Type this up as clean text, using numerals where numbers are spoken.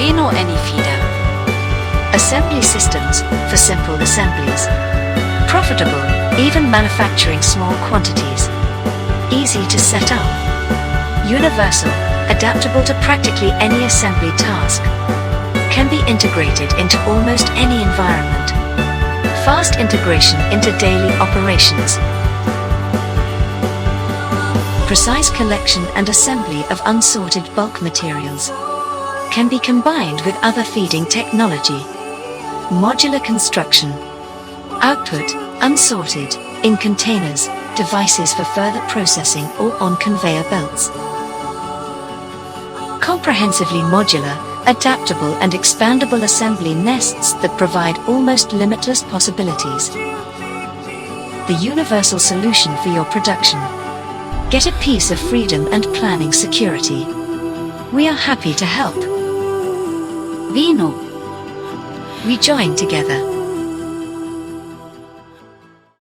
Weno anyfeeder. Assembly systems for simple assemblies. Profitable, even manufacturing small quantities. Easy to set up. Universal, adaptable to practically any assembly task. Can be integrated into almost any environment. Fast integration into daily operations. Precise collection and assembly of unsorted bulk materials. Can be combined with other feeding technology. Modular construction. Output, unsorted, in containers, devices for further processing or on conveyor belts. Comprehensively modular, adaptable and expandable assembly nests that provide almost limitless possibilities. The universal solution for your production. Get a piece of freedom and planning security. We are happy to help. Weno. We join together.